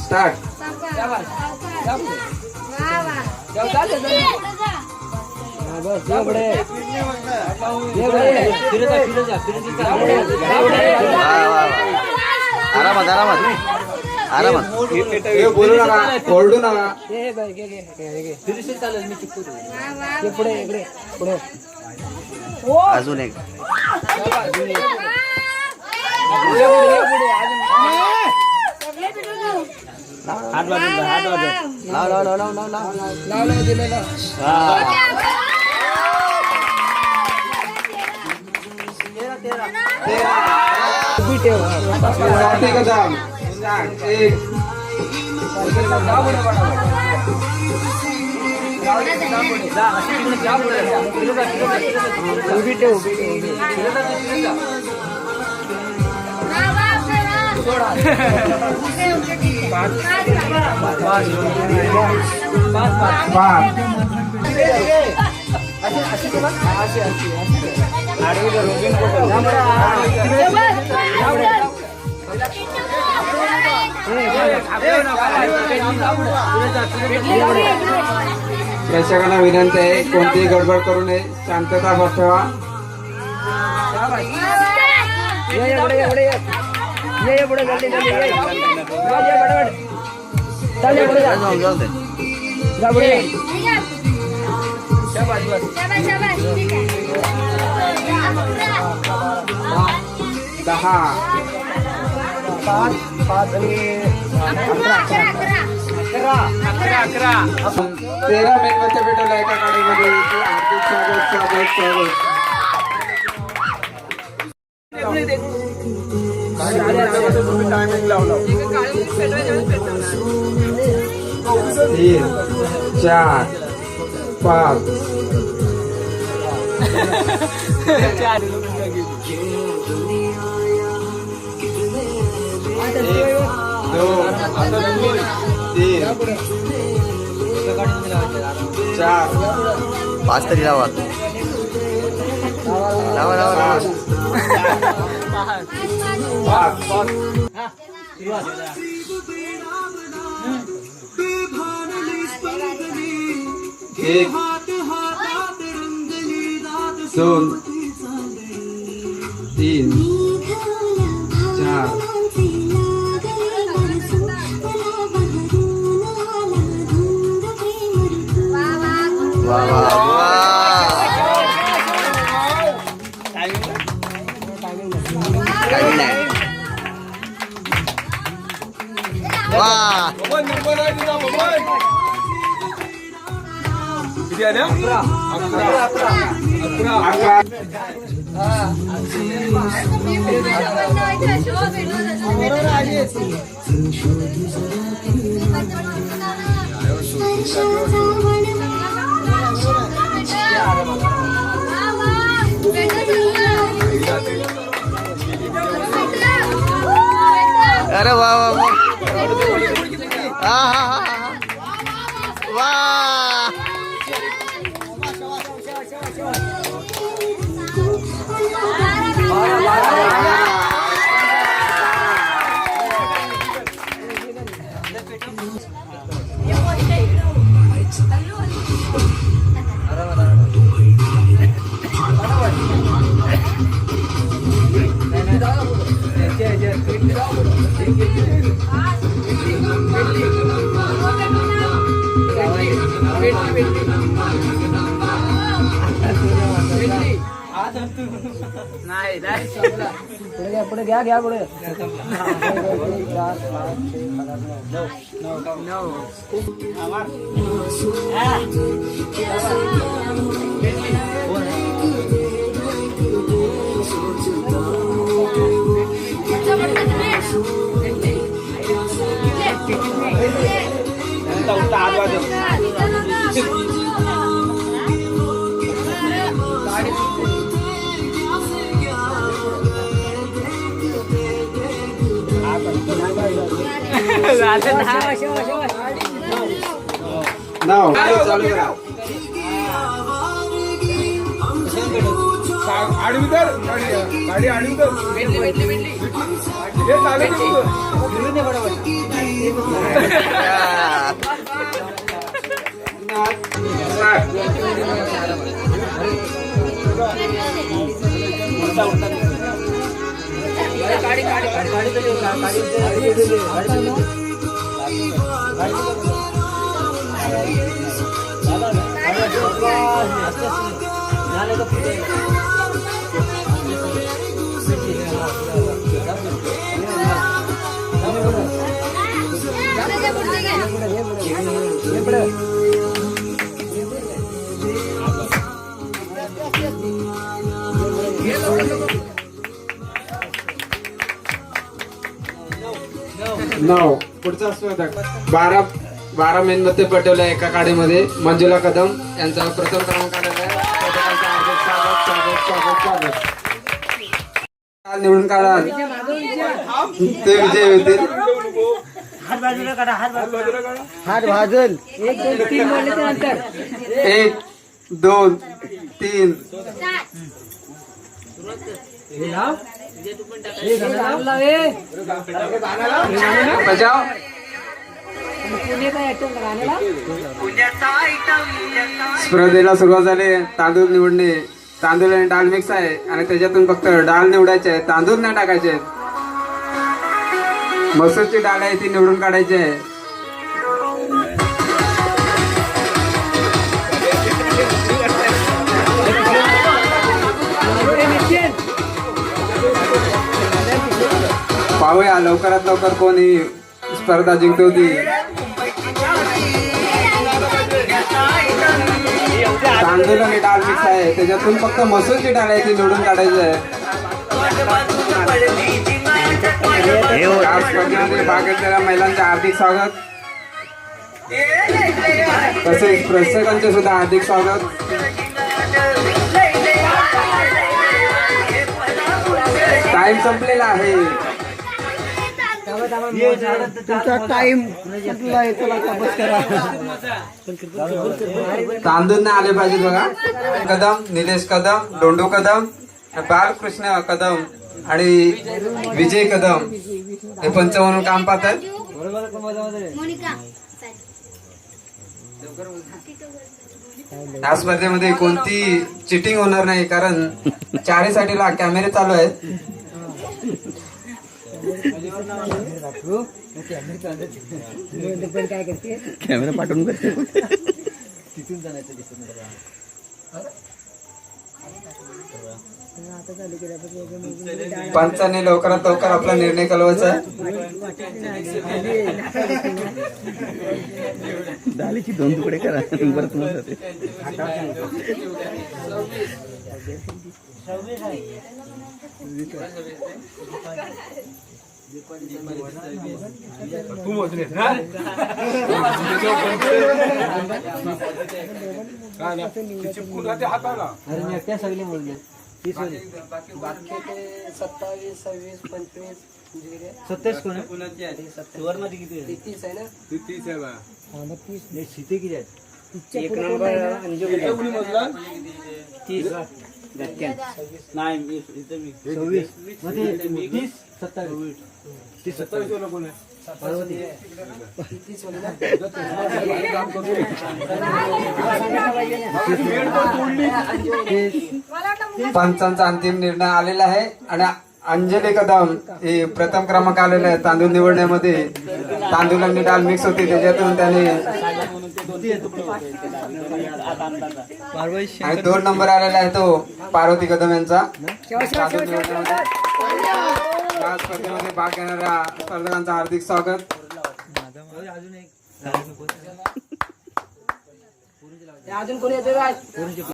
Start. आरामात आरामात आरामात. बोलू नका, ओरडू नका. अजून एक. हात वाजून लाव लाव लाव लाव लाव साठी कदम. एक. प्रेक्षकांना विनंती आहे, कोणतीही गडबड करू नये, शांतता ठेवा. दहा. 13 मेणबत्त्या पेटवल्या एका गाडीमध्ये. हार्दिक स्वागत स्वागत स्वागत. तीन, 4, 5. चार. 5 तरी लावा. लावा लावा लावा. 5. एक. 2, 3, 4. वा वा वा. काही नाही. वा. अरे वा वा वा. हा हा हा वा. पुढे घ्या पुढे. नाव चालू करा. आडवी तर गाडी आडवी तर हे चालेल नऊ. पुढचा स्पर्धक 12 मेणबत्ती पटवल्या एका काडीमध्ये मंजुला कदम यांचा प्रथम क्रमांक आलेला आहे. स्पर्धकांचं हार्दिक स्वागत. काल निवडून काढा ते विजय होतील. हात बाजूला काढा. हात भाजल. 1 2 3 बजाव. स्पर्धेला सुरुवात झाली. तांदूळ निवडणे. तांदूळ आणि डाळ मिक्स आहे आणि त्याच्यातून फक्त डाळ निवडायचे आहे, तांदूळ नाही टाकायचे. मसूरची डाळ आहे ती निवडून काढायची आहे. पाहूया लवकरात लवकर कोण ही स्पर्धा जिंकतो ती. तांदूळ आणि डाळ मिक्स आहे त्याच्यातून फक्त मसूरची डाळ आहे ती निवडून काढायची आहे. या स्पर्धेमध्ये भाग घेतलेल्या महिलांचे हार्दिक स्वागत, तसेच प्रेक्षकांचे सुद्धा हार्दिक स्वागत. टाइम संपलेला आहे. तुमचा टाइम संपलाय. चला वापस करा. तांदूळ नाही आले पाहिजे बघा. कदम, निलेश कदम, डोंडू कदम, बालकृष्ण कदम आणि विजय कदम हे पंच म्हणून काम पाहतात. या स्पर्धेमध्ये कोणती चिटिंग होणार नाही कारण चारी साईडला कॅमेरे चालू आहेत. कॅमेरा पाठवून करते. पंचांनी लवकरात लवकर आपला निर्णय कळवायचा आहे. डालीची 2 तुकडे करा. परत मग सगळे मोजले. 27, 26, 25 27 कोण सुवर्णमध्ये किती आहे? 30 आहे ना. 30 आहे बा. शिते किती आहेत? एक नंबर कोणी मोजला? 30 नाही 26 मध्ये 30 27 27 वाला कोण आहे? पंचांचा अंतिम निर्णय आलेला आहे आणि अंजली कदम हे प्रथम क्रमांक आलेला आहे तांदूळ निवडण्यामध्ये. तांदूळ आणि डाळ मिक्स होती त्याच्यातून त्याने आणि 2 नंबर आलेला आहे तो पार्वती कदम यांचा. तांदूळ निवडण्यामध्ये या स्पर्धेमध्ये भाग घेणाऱ्या स्पर्धकांचं हार्दिक स्वागत. अजून कोणी येते काय?